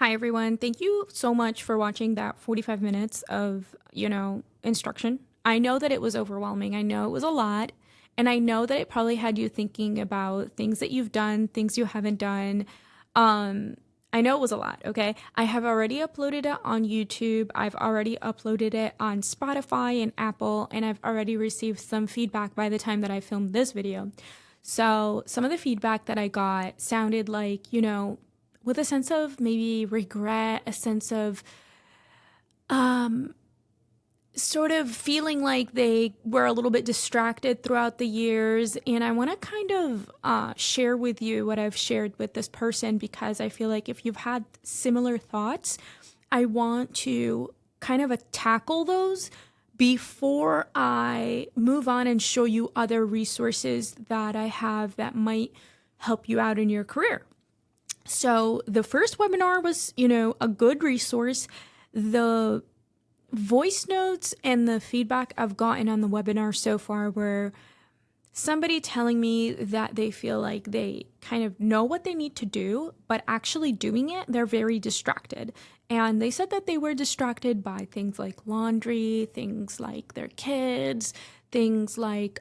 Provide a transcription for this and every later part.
Hi, everyone. Thank you so much for watching that 45 minutes of, instruction. I know that it was overwhelming. I know it was a lot. And I know that it probably had you thinking about things that you've done, things you haven't done. Um, I know it was a lot, okay? I have already uploaded it on YouTube. I've already uploaded it on Spotify and Apple, and I've already received some feedback by the time that I filmed this video. So some of the feedback that I got sounded like, with a sense of maybe regret, a sense of sort of feeling like they were a little bit distracted throughout the years. And I want to kind of share with you what I've shared with this person, because I feel like if you've had similar thoughts, I want to kind of tackle those before I move on and show you other resources that I have that might help you out in your career. So the first webinar was, a good resource. The voice notes and the feedback I've gotten on the webinar so far were somebody telling me that they feel like they kind of know what they need to do, but actually doing it, they're very distracted. And they said that they were distracted by things like laundry, things like their kids, things like,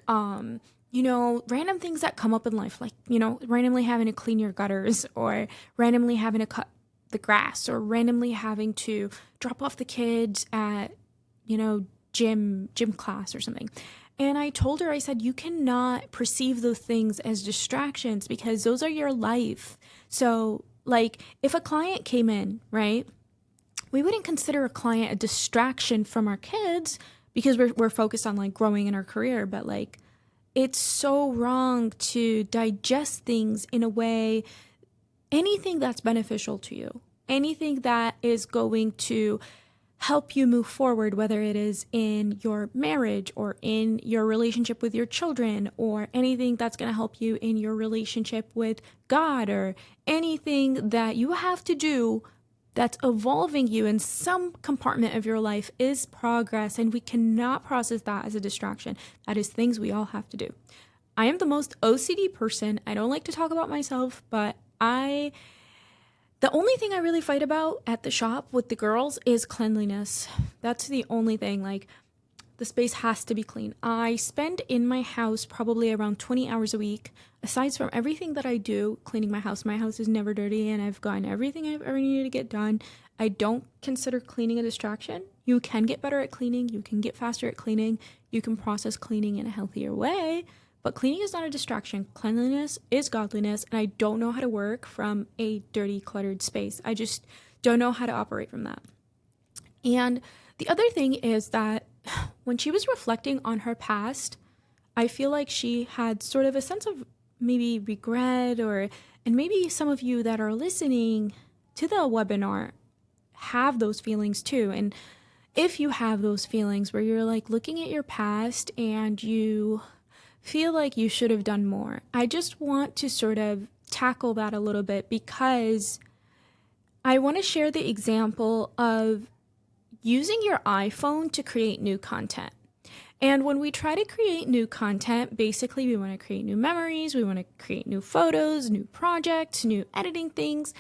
random things that come up in life, like, randomly having to clean your gutters, or randomly having to cut the grass, or randomly having to drop off the kids at, gym class or something. And I told her, I said, you cannot perceive those things as distractions, because those are your life. So, like, if a client came in, right, we wouldn't consider a client a distraction from our kids, because we're focused on, like, growing in our career. But, like, it's so wrong to digest things in a way, anything that's beneficial to you, anything that is going to help you move forward, whether it is in your marriage or in your relationship with your children, or anything that's going to help you in your relationship with God, or anything that you have to do that's evolving you in some compartment of your life, is progress, and we cannot process that as a distraction. That is things we all have to do. I am the most OCD person. I don't like to talk about myself, but the only thing I really fight about at the shop with the girls is cleanliness. That's the only thing. Like, the space has to be clean. I spend in my house probably around 20 hours a week. Aside from everything that I do cleaning my house is never dirty, and I've gotten everything I've ever needed to get done. I don't consider cleaning a distraction. You can get better at cleaning. You can get faster at cleaning. You can process cleaning in a healthier way. But cleaning is not a distraction. Cleanliness is godliness, and I don't know how to work from a dirty, cluttered space. I just don't know how to operate from that. And the other thing is that when she was reflecting on her past, I feel like she had sort of a sense of maybe regret, and maybe some of you that are listening to the webinar have those feelings too. And if you have those feelings where you're like looking at your past and you feel like you should have done more, I just want to sort of tackle that a little bit, because I want to share the example of using your iPhone to create new content. And when we try to create new content, basically we want to create new memories, we want to create new photos, new projects, new editing things.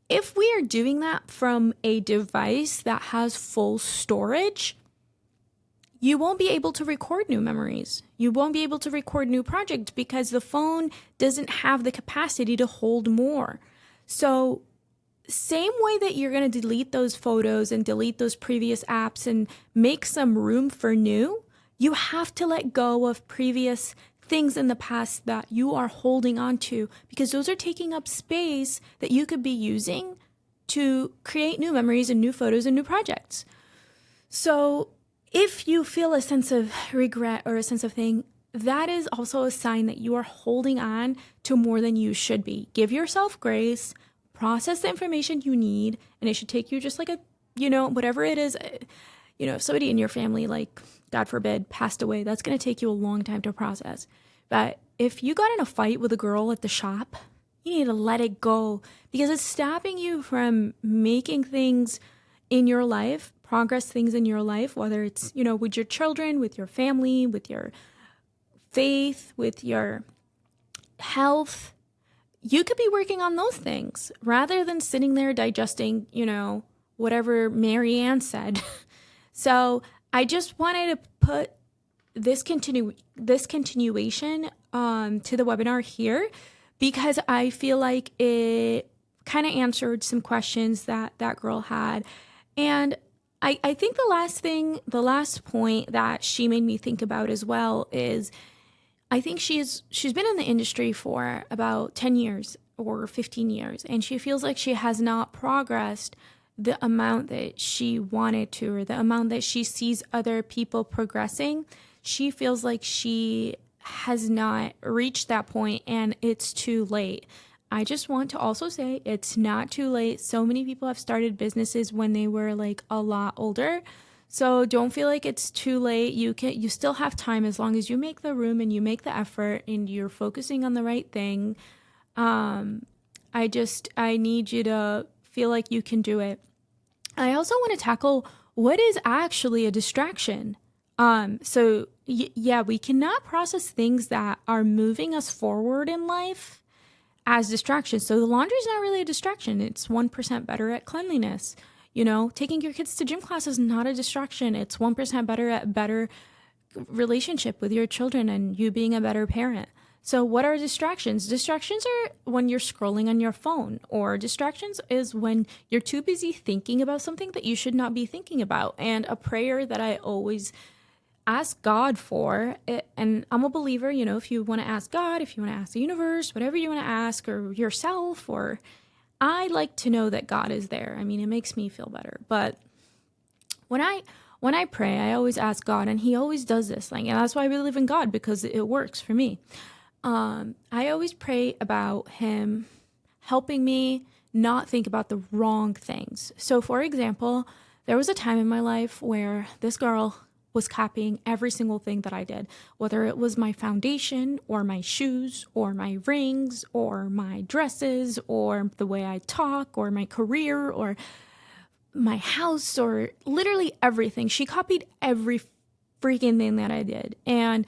If we are doing that from a device that has full storage, you won't be able to record new memories. You won't be able to record new projects, because the phone doesn't have the capacity to hold more. So same way that you're going to delete those photos and delete those previous apps and make some room for new, you have to let go of previous things in the past that you are holding on to, because those are taking up space that you could be using to create new memories and new photos and new projects. So if you feel a sense of regret or a sense of thing, that is also a sign that you are holding on to more than you should be. Give yourself grace, process the information you need, and it should take you just like whatever it is. If somebody in your family, like, God forbid, passed away, that's going to take you a long time to process. But if you got in a fight with a girl at the shop, you need to let it go, because it's stopping you from making things in your life, progress things in your life, whether it's, with your children, with your family, with your faith, with your health. you could be working on those things rather than sitting there digesting, whatever Mary Ann said. So I just wanted to put this continuation to the webinar here because I feel like it kind of answered some questions that that girl had. And I think the last point that she made me think about as well is I think she's been in the industry for about 10 years or 15 years, and she feels like she has not progressed the amount that she wanted to, or the amount that she sees other people progressing. She feels like she has not reached that point and it's too late. I just want to also say it's not too late. So many people have started businesses when they were like a lot older. So don't feel like it's too late. You still have time as long as you make the room and you make the effort and you're focusing on the right thing. I need you to feel like you can do it. I also want to tackle what is actually a distraction. We cannot process things that are moving us forward in life as distractions. So the laundry is not really a distraction. It's 1% better at cleanliness. Taking your kids to gym class is not a distraction. It's 1% better at better relationship with your children and you being a better parent. So what are distractions? Distractions are when you're scrolling on your phone, or distractions is when you're too busy thinking about something that you should not be thinking about. And a prayer that I always ask God for, and I'm a believer, if you want to ask God, if you want to ask the universe, whatever you want to ask, or yourself, or I like to know that God is there. I mean, it makes me feel better. But when I pray, I always ask God, and he always does this thing. And that's why I believe in God, because it works for me. I always pray about him helping me not think about the wrong things. So for example, there was a time in my life where this girl was copying every single thing that I did, whether it was my foundation or my shoes or my rings or my dresses or the way I talk or my career or my house or literally everything. She copied every freaking thing that I did. And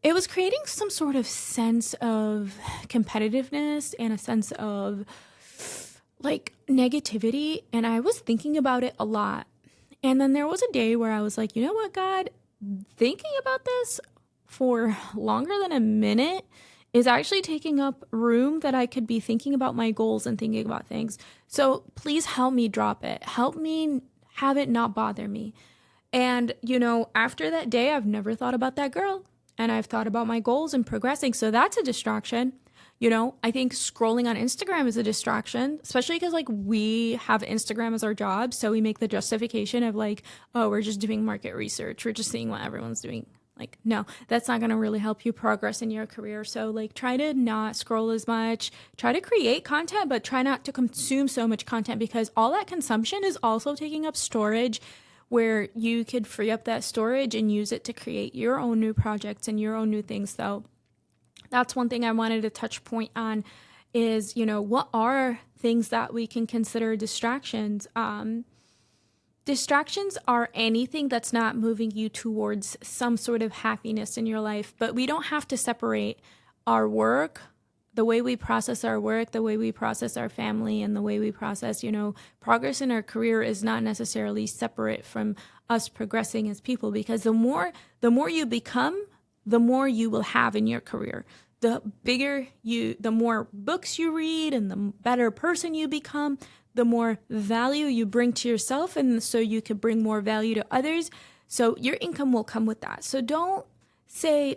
it was creating some sort of sense of competitiveness and a sense of like negativity. And I was thinking about it a lot. And then there was a day where I was like, you know what, God, thinking about this for longer than a minute is actually taking up room that I could be thinking about my goals and thinking about things. So please help me drop it. Help me have it not bother me. And, after that day, I've never thought about that girl. And I've thought about my goals and progressing. So that's a distraction. I think scrolling on Instagram is a distraction, especially because we have Instagram as our job. So we make the justification of we're just doing market research. We're just seeing what everyone's doing. No, that's not going to really help you progress in your career. So try to not scroll as much, try to create content, but try not to consume so much content, because all that consumption is also taking up storage, where you could free up that storage and use it to create your own new projects and your own new things. So that's one thing I wanted to touch point on is, what are things that we can consider distractions? Distractions are anything that's not moving you towards some sort of happiness in your life, but we don't have to separate our work, the way we process our work, the way we process our family, and the way we process, progress in our career is not necessarily separate from us progressing as people, because the more you become, the more you will have in your career. The more books you read and the better person you become, the more value you bring to yourself, and so you could bring more value to others. So your income will come with that. So don't say,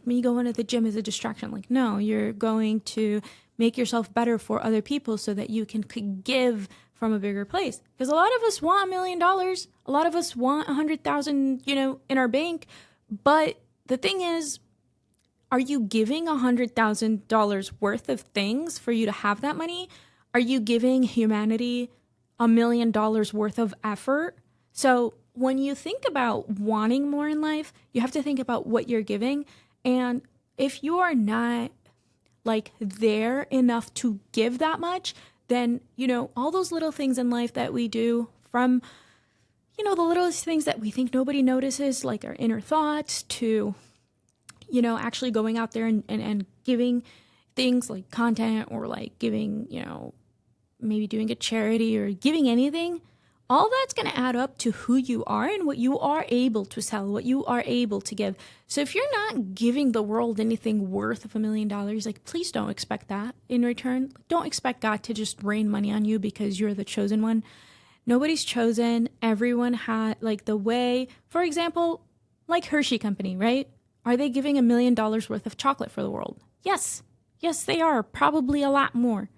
me going to the gym is a distraction. No, you're going to make yourself better for other people so that you can give from a bigger place. Because a lot of us want $1 million. A lot of us want 100,000, in our bank. But the thing is, are you giving $100,000 worth of things for you to have that money? Are you giving humanity $1 million worth of effort? So when you think about wanting more in life, you have to think about what you're giving. And if you are not there enough to give that much, then, all those little things in life that we do, from, the littlest things that we think nobody notices, like our inner thoughts, to, actually going out there and giving things like content or like giving, maybe doing a charity or giving anything, all that's going to add up to who you are and what you are able to sell, what you are able to give. So if you're not giving the world anything worth of $1 million, like, please don't expect that in return. Don't expect God to just rain money on you because you're the chosen one. Nobody's chosen. Everyone had, like, the way, for example, like Hershey Company, right? Are they giving $1 million worth of chocolate for the world? Yes. Yes, they are. Probably a lot more.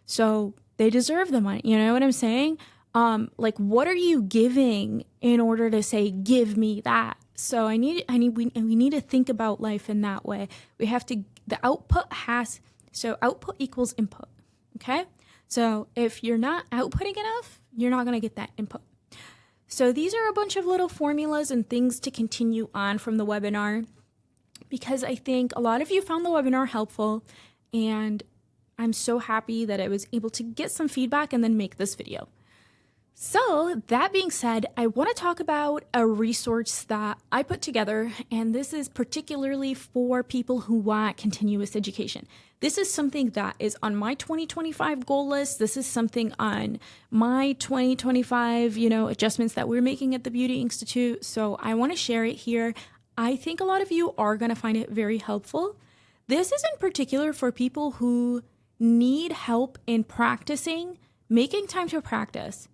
So they deserve the money. You know what I'm saying? Like, what are you giving in order to say, give me that? So we need to think about life in that way. We have to, output equals input. Okay. So if you're not outputting enough, you're not going to get that input. So these are a bunch of little formulas and things to continue on from the webinar, because I think a lot of you found the webinar helpful, and I'm so happy that I was able to get some feedback and then make this video. So that being said, I want to talk about a resource that I put together, and this is particularly for people who want continuous education. This is something that is on my 2025 goal list. This is something on my 2025, adjustments that we're making at the Beauty Institute. So I want to share it here. I think a lot of you are going to find it very helpful. This is in particular for people who need help in practicing, making time to practice.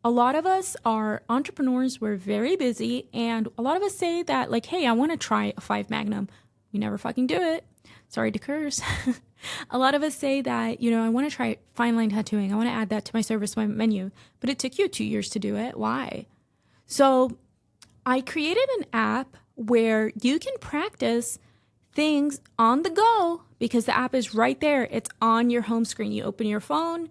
A lot of us are entrepreneurs. We're very busy. And a lot of us say that, like, hey, I want to try a 5 Magnum. We never fucking do it. Sorry to curse. A lot of us say that, I want to try fine line tattooing. I want to add that to my service menu. But it took you 2 years to do it. Why? So I created an app where you can practice things on the go, because the app is right there. It's on your home screen. You open your phone,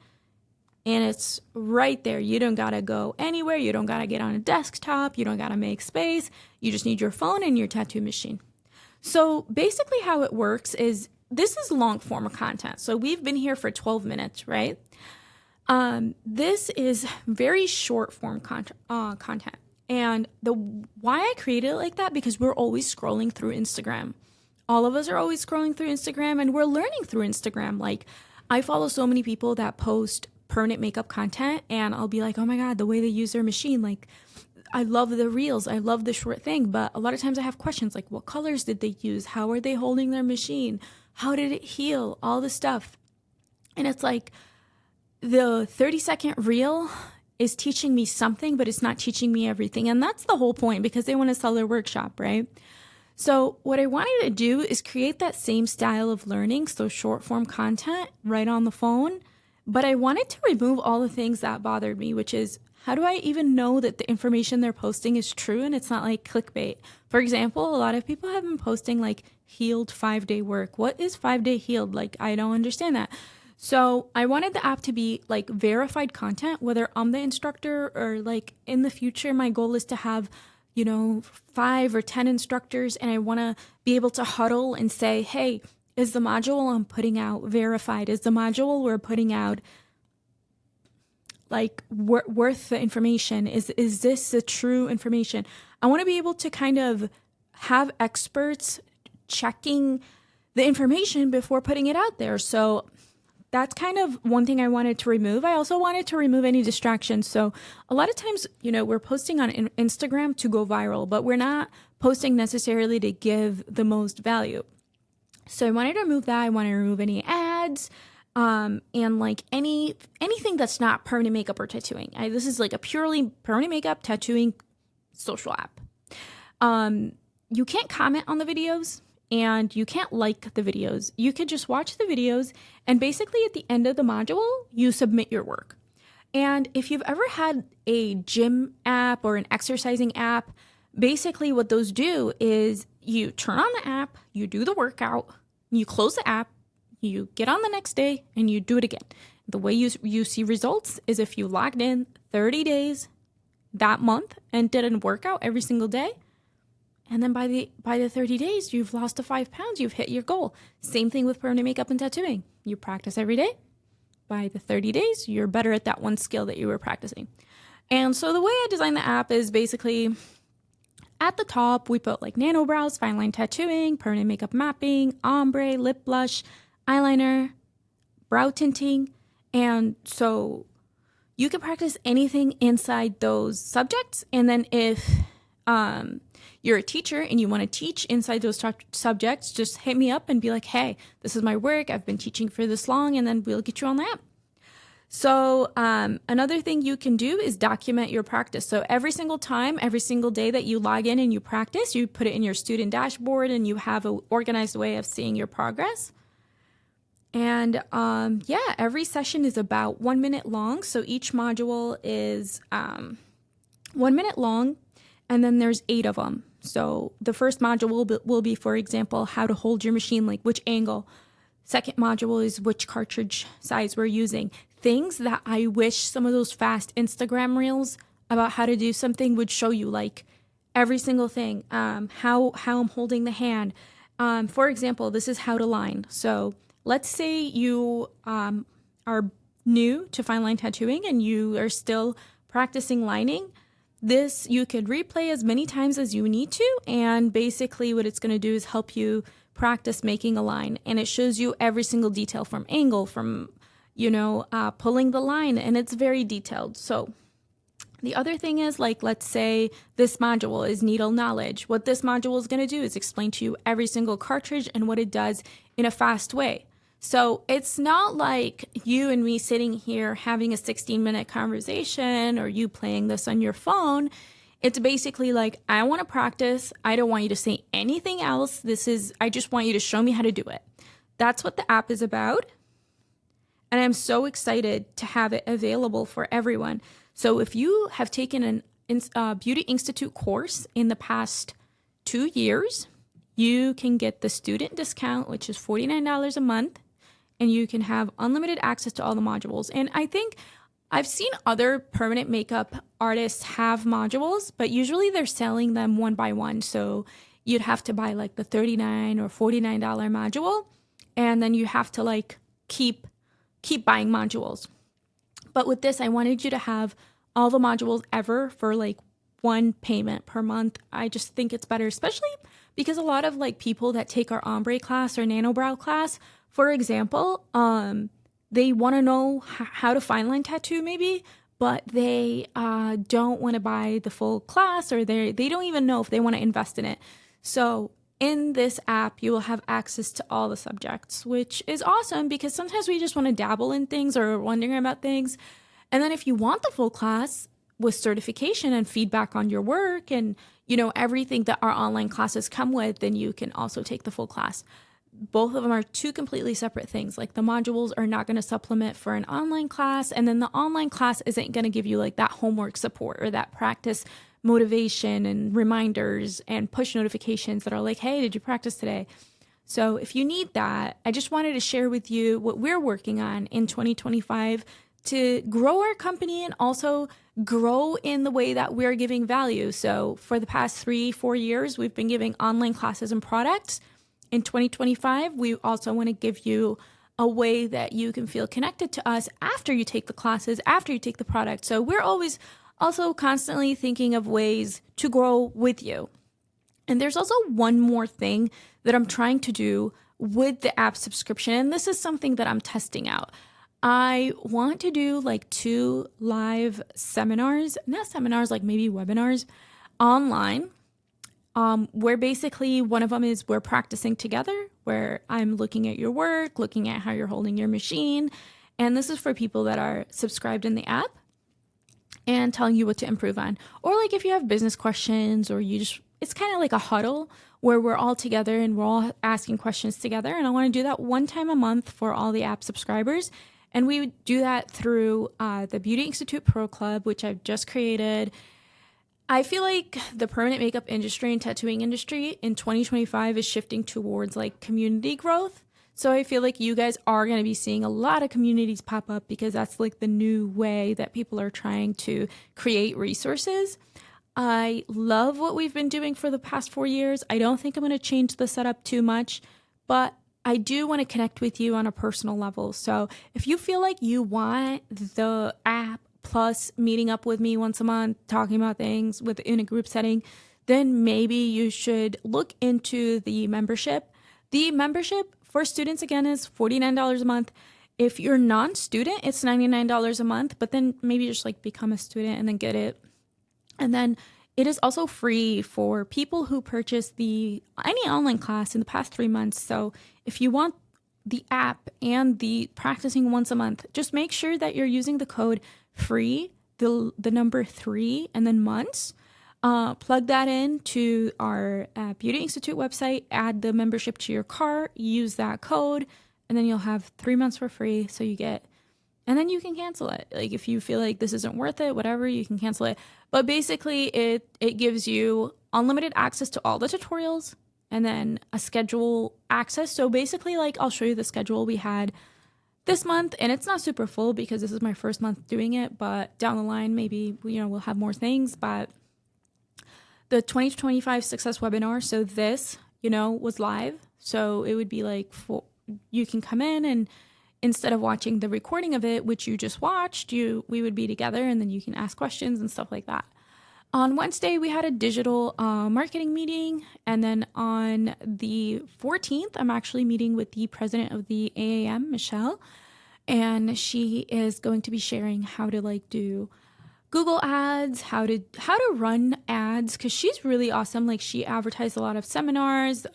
and it's right there. You don't got to go anywhere. You don't got to get on a desktop. You don't got to make space. You just need your phone and your tattoo machine. So basically how it works is, this is long form of content. So we've been here for 12 minutes, right? This is very short form content. And why I created it like that, because we're always scrolling through Instagram. All of us are always scrolling through Instagram, and we're learning through Instagram. Like, I follow so many people that post permanent makeup content, and I'll be like, oh my God, the way they use their machine. Like, I love the reels. I love the short thing. But a lot of times I have questions like, what colors did they use? How are they holding their machine? How did it heal? All this stuff. And it's like, the 30-second reel is teaching me something, but it's not teaching me everything. And that's the whole point, because they want to sell their workshop, right? So what I wanted to do is create that same style of learning, so short form content right on the phone. But I wanted to remove all the things that bothered me, which is, how do I even know that the information they're posting is true and it's not like clickbait? For example, a lot of people have been posting like healed 5-day work. What is 5-day healed? Like, I don't understand that. So I wanted the app to be like verified content, whether I'm the instructor or, like, in the future, my goal is to have, 5 or 10 instructors, and I want to be able to huddle and say, hey, is the module I'm putting out verified? Is the module we're putting out like worth the information? Is this the true information? I want to be able to kind of have experts checking the information before putting it out there. So that's kind of one thing I wanted to remove. I also wanted to remove any distractions. So a lot of times, we're posting on Instagram to go viral, but we're not posting necessarily to give the most value. So I wanted to remove that. I want to remove any ads, and like anything that's not permanent makeup or tattooing. This is like a purely permanent makeup tattooing social app. You can't comment on the videos, and you can't like the videos. You could just watch the videos, and basically at the end of the module, you submit your work. And if you've ever had a gym app or an exercising app, basically what those do is you turn on the app, you do the workout, you close the app, you get on the next day, and you do it again. The way you see results is if you logged in 30 days that month and did a workout every single day, and then by the 30 days, you've lost the 5 pounds, you've hit your goal. Same thing with permanent makeup and tattooing. You practice every day. By the 30 days, you're better at that one skill that you were practicing. And so the way I designed the app is basically, at the top, we put like nano brows, fine line tattooing, permanent makeup mapping, ombre, lip blush, eyeliner, brow tinting. And so you can practice anything inside those subjects. And then if you're a teacher and you want to teach inside those subjects, just hit me up and be like, hey, this is my work. I've been teaching for this long, and then we'll get you on the app. So another thing you can do is document your practice. So every single time, every single day that you log in and you practice, you put it in your student dashboard and you have an organized way of seeing your progress. And every session is about 1 minute long. So each module is 1 minute long, and then there's 8 of them. So the first module will be, for example, how to hold your machine, like which angle. Second module is which cartridge size we're using. Things that I wish some of those fast Instagram reels about how to do something would show you, like every single thing, how I'm holding the hand. For example, this is how to line. So let's say you are new to fine line tattooing and you are still practicing lining. This you could replay as many times as you need to, and basically what it's going to do is help you practice making a line, and it shows you every single detail from angle, from pulling the line, and it's very detailed. So the other thing is, like, let's say this module is needle knowledge. What this module is going to do is explain to you every single cartridge and what it does in a fast way. So it's not like you and me sitting here having a 16-minute conversation or you playing this on your phone. It's basically like, I want to practice. I don't want you to say anything else. I just want you to show me how to do it. That's what the app is about. And I'm so excited to have it available for everyone. So if you have taken a Beauty Institute course in the past 2 years, you can get the student discount, which is $49 a month, and you can have unlimited access to all the modules. And I think I've seen other permanent makeup artists have modules, but usually they're selling them one by one. So you'd have to buy like the $39 or $49 module, and then you have to like keep buying modules. But with this, I wanted you to have all the modules ever for like one payment per month. I just think it's better, especially because a lot of like people that take our ombre class or nanobrow class, for example, they want to know how to fine line tattoo maybe, but they don't want to buy the full class, or they don't even know if they want to invest in it. So in this app, you will have access to all the subjects, which is awesome because sometimes we just want to dabble in things or wondering about things. And then if you want the full class with certification and feedback on your work and, everything that our online classes come with, then you can also take the full class. Both of them are two completely separate things. Like the modules are not going to supplement for an online class. And then the online class isn't going to give you like that homework support or that practice motivation and reminders and push notifications that are like, hey, did you practice today? So if you need that, I just wanted to share with you what we're working on in 2025 to grow our company and also grow in the way that we're giving value. So for the past 3-4 years, we've been giving online classes and products. In 2025, we also want to give you a way that you can feel connected to us after you take the classes, after you take the product. So we're always also constantly thinking of ways to grow with you. And there's also one more thing that I'm trying to do with the app subscription. And this is something that I'm testing out. I want to do like 2 live seminars, not seminars, like maybe webinars online, where basically one of them is we're practicing together, where I'm looking at your work, looking at how you're holding your machine. And this is for people that are subscribed in the app and telling you what to improve on. Or like if you have business questions, or it's kind of like a huddle where we're all together and we're all asking questions together. And I want to do that one time a month for all the app subscribers. And we do that through the Beauty Institute Pro Club, which I've just created. I feel like the permanent makeup industry and tattooing industry in 2025 is shifting towards like community growth. So I feel like you guys are going to be seeing a lot of communities pop up because that's like the new way that people are trying to create resources. I love what we've been doing for the past 4 years. I don't think I'm going to change the setup too much, but I do want to connect with you on a personal level. So if you feel like you want the app plus meeting up with me once a month, talking about things in a group setting, then maybe you should look into the membership. The membership for students, again, is $49 a month. If you're non-student, it's $99 a month, but then maybe just like become a student and then get it. And then it is also free for people who purchase any online class in the past 3 months. So if you want the app and the practicing once a month, just make sure that you're using the code FREE, the number 3, and then months. Plug that in to our Beauty Institute website, add the membership to your cart, use that code, and then you'll have 3 months for free. So and then you can cancel it. Like if you feel like this isn't worth it, whatever, you can cancel it. But basically it gives you unlimited access to all the tutorials and then a schedule access. So basically, like, I'll show you the schedule we had this month, and it's not super full because this is my first month doing it, but down the line, maybe, we'll have more things. But the 2025 success webinar, so this, was live. So it would be like, you can come in, and instead of watching the recording of it, which you just watched, we would be together, and then you can ask questions and stuff like that. On Wednesday, we had a digital marketing meeting. And then on the 14th, I'm actually meeting with the president of the AAM, Michelle. And she is going to be sharing how to do Google ads, how to run ads, because she's really awesome. Like, she advertised a lot of seminars.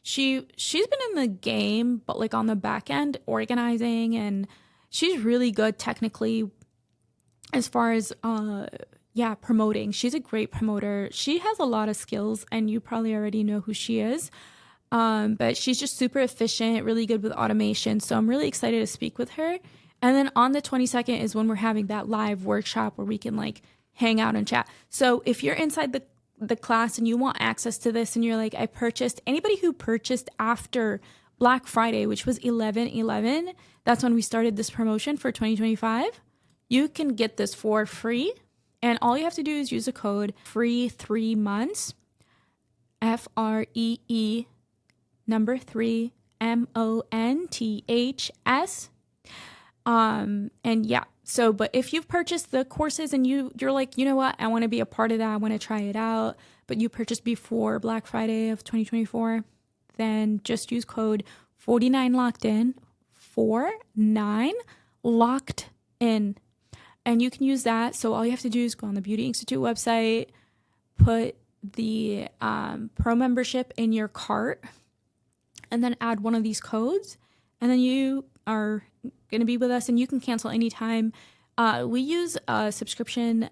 She's been in the game, but like on the back end, organizing, and she's really good technically as far as promoting. She's a great promoter. She has a lot of skills, and you probably already know who she is. But she's just super efficient, really good with automation. So I'm really excited to speak with her. And then on the 22nd is when we're having that live workshop where we can hang out and chat. So if you're inside the class and you want access to this, and you're like, anybody who purchased after Black Friday, which was 11/11, that's when we started this promotion for 2025, you can get this for free. And all you have to do is use a code FREE 3 months, FREE number 3 MONTHS. But if you've purchased the courses and you're like, you know what, I want to be a part of that, I want to try it out, but you purchased before Black Friday of 2024, then just use code 49 locked in, 49 locked in. And you can use that. So all you have to do is go on the Beauty Institute website, put the pro membership in your cart, and then add one of these codes. And then you are going to be with us, and you can cancel anytime. We use a subscription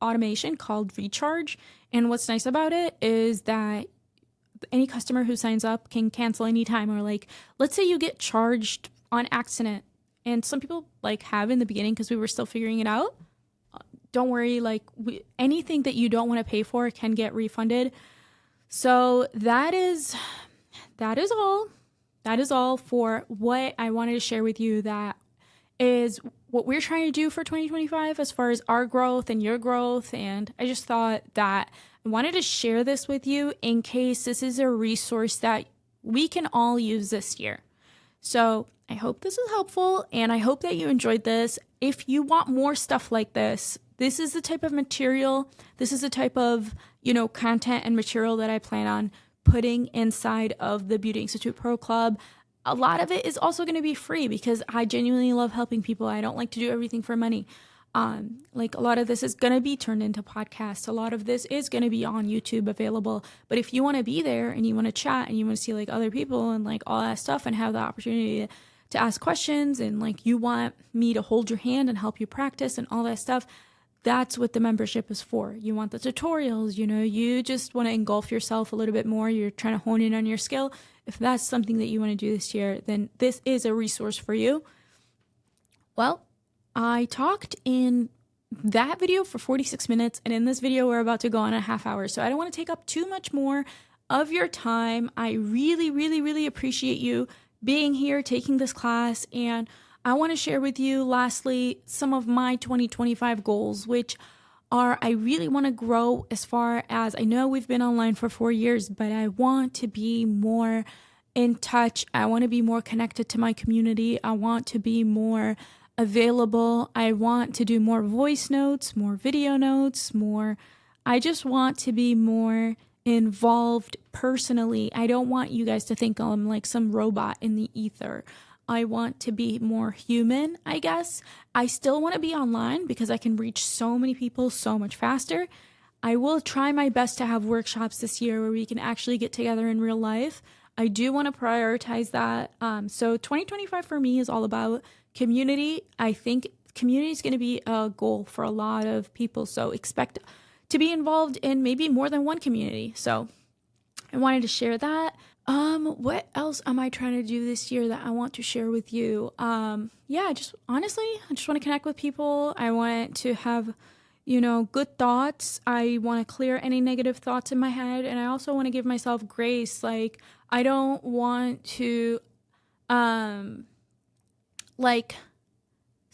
automation called Recharge. And what's nice about it is that any customer who signs up can cancel anytime. Or let's say you get charged on accident. And some people have in the beginning because we were still figuring it out. Don't worry, anything that you don't want to pay for can get refunded. So that is all. That is all for what I wanted to share with you. That is what we're trying to do for 2025 as far as our growth and your growth. And I just thought that I wanted to share this with you in case this is a resource that we can all use this year. So I hope this is helpful, and I hope that you enjoyed this. If you want more stuff like this, this is the type of material, this is the type of, content and material that I plan on putting inside of the Beauty Institute Pro Club. A lot of it is also going to be free because I genuinely love helping people. I don't like to do everything for money. A lot of this is going to be turned into podcasts. A lot of this is going to be on YouTube available. But if you want to be there and you want to chat and you want to see other people and all that stuff and have the opportunity to ask questions, and you want me to hold your hand and help you practice and all that stuff, that's what the membership is for. You want the tutorials, you just want to engulf yourself a little bit more. You're trying to hone in on your skill. If that's something that you want to do this year, then this is a resource for you. Well, I talked in that video for 46 minutes, and in this video, we're about to go on a half hour. So I don't want to take up too much more of your time. I really, really, really appreciate you being here, taking this class, and I want to share with you, lastly, some of my 2025 goals, which are I really want to grow as far as, I know we've been online for 4 years, but I want to be more in touch. I want to be more connected to my community. I want to be more available. I want to do more voice notes, more video notes, I just want to be more involved personally. I don't want you guys to think I'm like some robot in the ether. I want to be more human, I guess. I still want to be online because I can reach so many people so much faster. I will try my best to have workshops this year where we can actually get together in real life. I do want to prioritize that. So 2025 for me is all about community. I think community is going to be a goal for a lot of people. So expect to be involved in maybe more than one community. So I wanted to share that. What else am I trying to do this year that I want to share with you? Just honestly, I just want to connect with people. I want to have, good thoughts. I want to clear any negative thoughts in my head. And I also want to give myself grace. Like, I don't want to,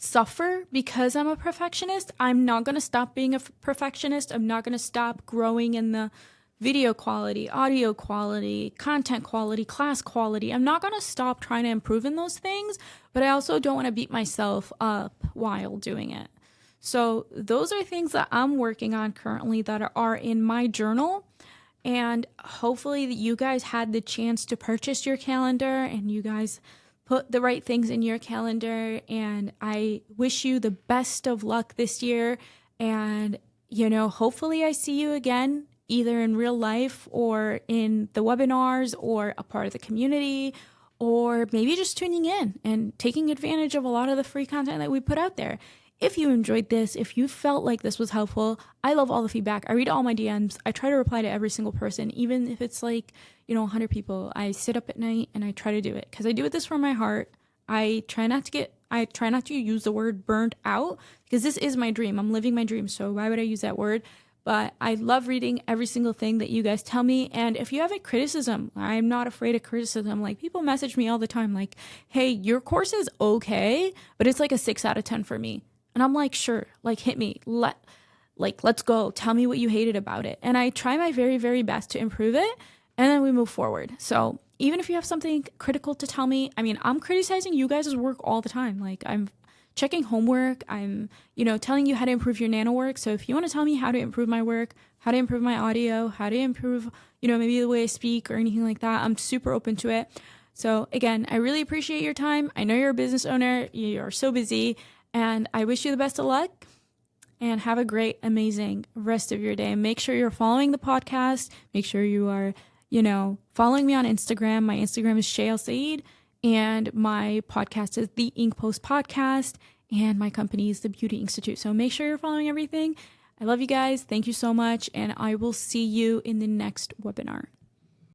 suffer because I'm a perfectionist. I'm not going to stop being a perfectionist. I'm not going to stop growing in the video quality, audio quality, content quality, class quality. I'm not going to stop trying to improve in those things, but I also don't want to beat myself up while doing it. So those are things that I'm working on currently that are in my journal. And hopefully you guys had the chance to purchase your calendar and you guys put the right things in your calendar. And I wish you the best of luck this year. And, hopefully I see you again, either in real life or in the webinars or a part of the community, or maybe just tuning in and taking advantage of a lot of the free content that we put out there. If you enjoyed this, if you felt like this was helpful, I love all the feedback. I read all my DMs. I try to reply to every single person, even if it's 100 people. I sit up at night and I try to do it because I do this from my heart. I try not to use the word burned out because this is my dream. I'm living my dream. So why would I use that word? But I love reading every single thing that you guys tell me. And if you have a criticism, I'm not afraid of criticism. Like, people message me all the time like, hey, your course is okay, but it's like a 6 out of 10 for me. And I'm like, sure, hit me. Let's go. Tell me what you hated about it. And I try my very, very best to improve it. And then we move forward. So even if you have something critical to tell me, I'm criticizing you guys' work all the time. I'm checking homework. I'm, telling you how to improve your nano work. So if you want to tell me how to improve my work, how to improve my audio, how to improve, maybe the way I speak or anything like that, I'm super open to it. So again, I really appreciate your time. I know you're a business owner. You're so busy. And I wish you the best of luck and have a great, amazing rest of your day. Make sure you're following the podcast. Make sure you are, following me on Instagram. My Instagram is Shay El Saeed. And my podcast is the Ink Post Podcast, and my company is the Beauty Institute. So make sure you're following everything. I love you guys. Thank you so much. And I will see you in the next webinar.